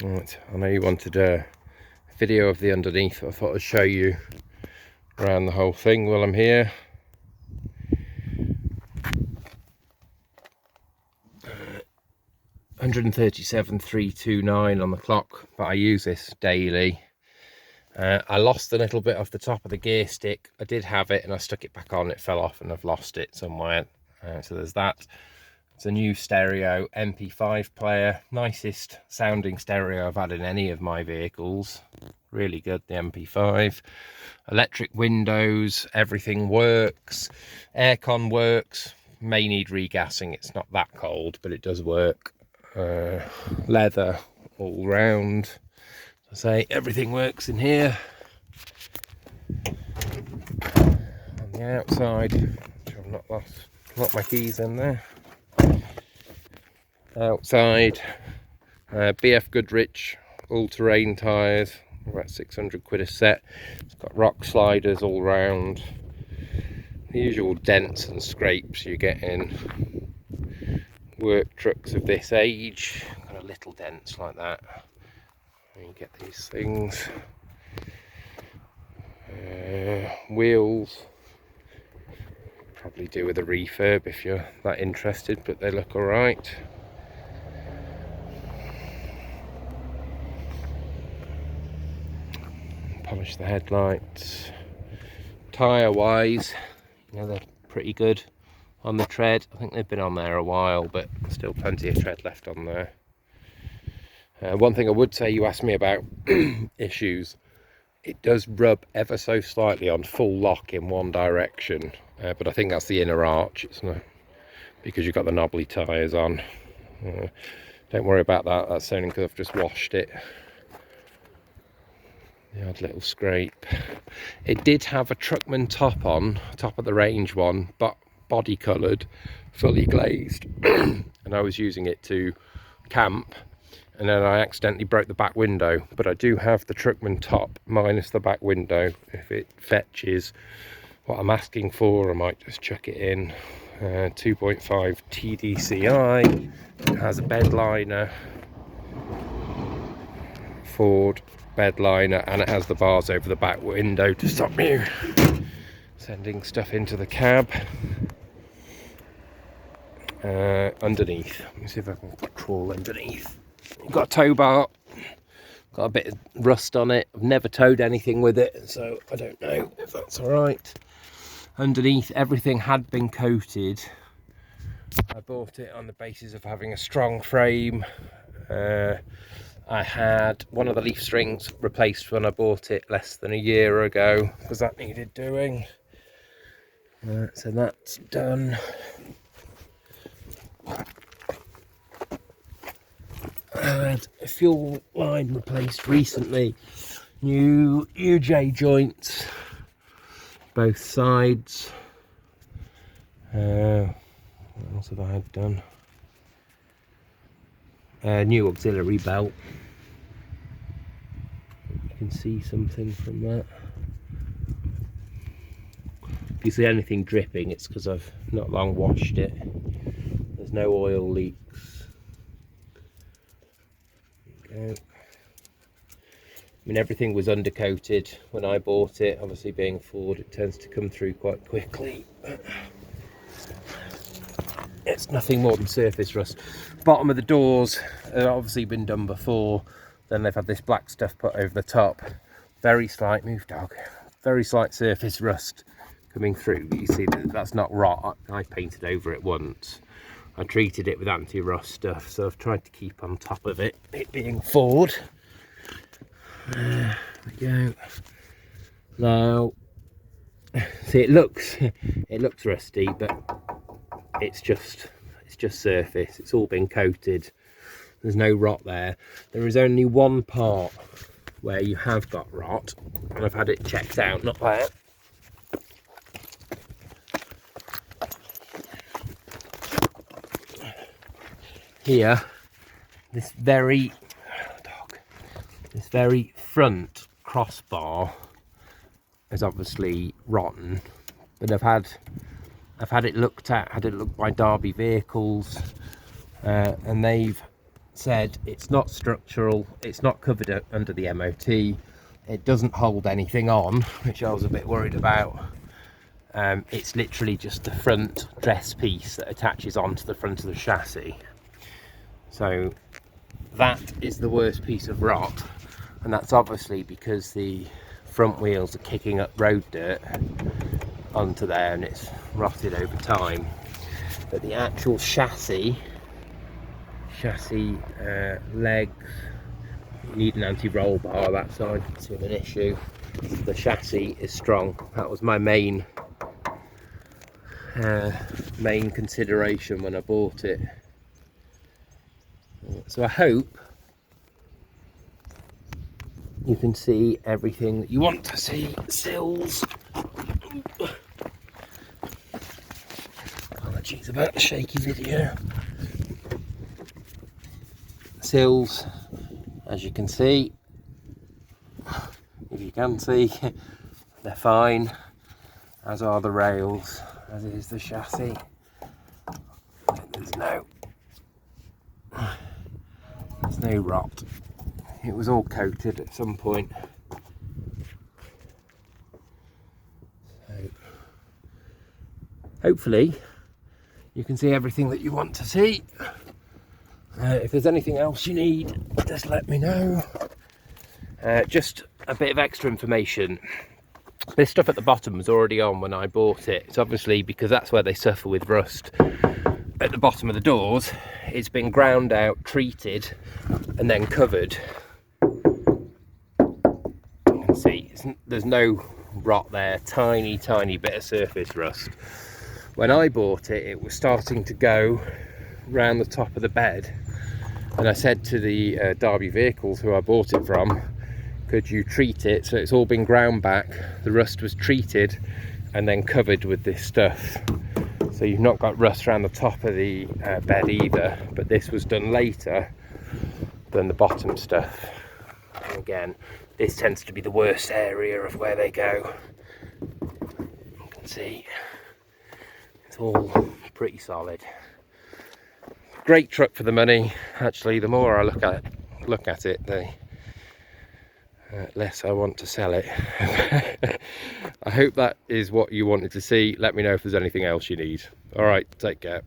Right, I know you wanted a video of the underneath. I thought I'd show you around the whole thing while I'm here. Uh, 137,329 on the clock, but I use this daily. I lost a little bit off the top of the gear stick. I did have it and I stuck it back on, it fell off and I've lost it somewhere. So there's that. It's a new stereo MP5 player, nicest sounding stereo I've had in any of my vehicles. Really good, the MP5. Electric windows, everything works. Aircon works, may need regassing, it's not that cold, but it does work. Leather all round. I say everything works in here. On the outside, which I've not lost my keys in there. Outside, BF Goodrich all-terrain tyres, about 600 quid a set. It's got rock sliders all round. The usual dents and scrapes you get in work trucks of this age. Kind of little dents like that. You get these things. Wheels, probably do with a refurb if you're that interested, but they look alright. Polish the headlights. Tyre wise, you know, they're pretty good on the tread. I think they've been on there a while, but still plenty of tread left on there. One thing I would say, you asked me about issues. It does rub ever so slightly on full lock in one direction, but I think that's the inner arch. It's not because you've got the knobbly tyres on. Don't worry about that. That's only because I've just washed it. The odd little scrape. It did have a Truckman top on, top of the range one, but body coloured, fully glazed, and I was using it to camp. And then I accidentally broke the back window, but I do have the Truckman top minus the back window. If it fetches what I'm asking for, I might just chuck it in. 2.5 TDCI. It has a bed liner, Ford bed liner, and it has the bars over the back window to stop me sending stuff into the cab. Underneath, let me see if I can crawl underneath. Got a tow bar, got a bit of rust on it. I've never towed anything with it, so I don't know if that's all right. Underneath, everything had been coated. I bought it on the basis of having a strong frame. I had one of the leaf strings replaced when I bought it less than a year ago, because that needed doing. So that's done. I had a fuel line replaced recently. New UJ joints, both sides. What else have I had done? New auxiliary belt. You can see something from that. If you see anything dripping, it's because I've not long washed it. There's no oil leaks. There you go. I mean, everything was undercoated when I bought it. Obviously, being Ford, it tends to come through quite quickly. It's nothing more than surface rust. Bottom of the doors have obviously been done before. Then they've had this black stuff put over the top. Very slight, move dog, very slight surface rust coming through. But you see that's not rot. I painted over it once. I treated it with anti-rust stuff, so I've tried to keep on top of it. It being Ford. There we go. Now, see, it looks rusty, but it's just surface. It's all been coated. There's no rot there. There is only one part where you have got rot, and I've had it checked out. Not there. Here, this very front crossbar is obviously rotten, but I've had it looked at, had it looked by Derby Vehicles, and they've said it's not structural, it's not covered under the MOT, it doesn't hold anything on, which I was a bit worried about. It's literally just the front dress piece that attaches onto the front of the chassis. So that is the worst piece of rot, and that's obviously because the front wheels are kicking up road dirt onto there and it's rotted over time. But the actual chassis legs, you need an anti-roll bar, that side, it's an issue. The chassis is strong. That was my main consideration when I bought it. So I hope you can see everything that you want to see. Sills. Apologies about the shaky video. Sills, as you can see, if you can see, they're fine, as are the rails, as is the chassis. There's no rot. It was all coated at some point. So hopefully you can see everything that you want to see. If there's anything else you need, just let me know. Just a bit of extra information. This stuff at the bottom was already on when I bought it. It's obviously because that's where they suffer with rust. At the bottom of the doors, it's been ground out, treated, and then covered. You can see there's no rot there, tiny bit of surface rust. When I bought it, it was starting to go round the top of the bed, and I said to the Derby Vehicles who I bought it from, could you treat it so it's all been ground back, the rust was treated and then covered with this stuff, so you've not got rust around the top of the bed either. But this was done later than the bottom stuff, and again, this tends to be the worst area of where they go. You can see it's all pretty solid. Great truck for the money. Actually, the more I look at it, the less I want to sell it. I hope that is what you wanted to see. Let me know if there's anything else you need. All right, take care.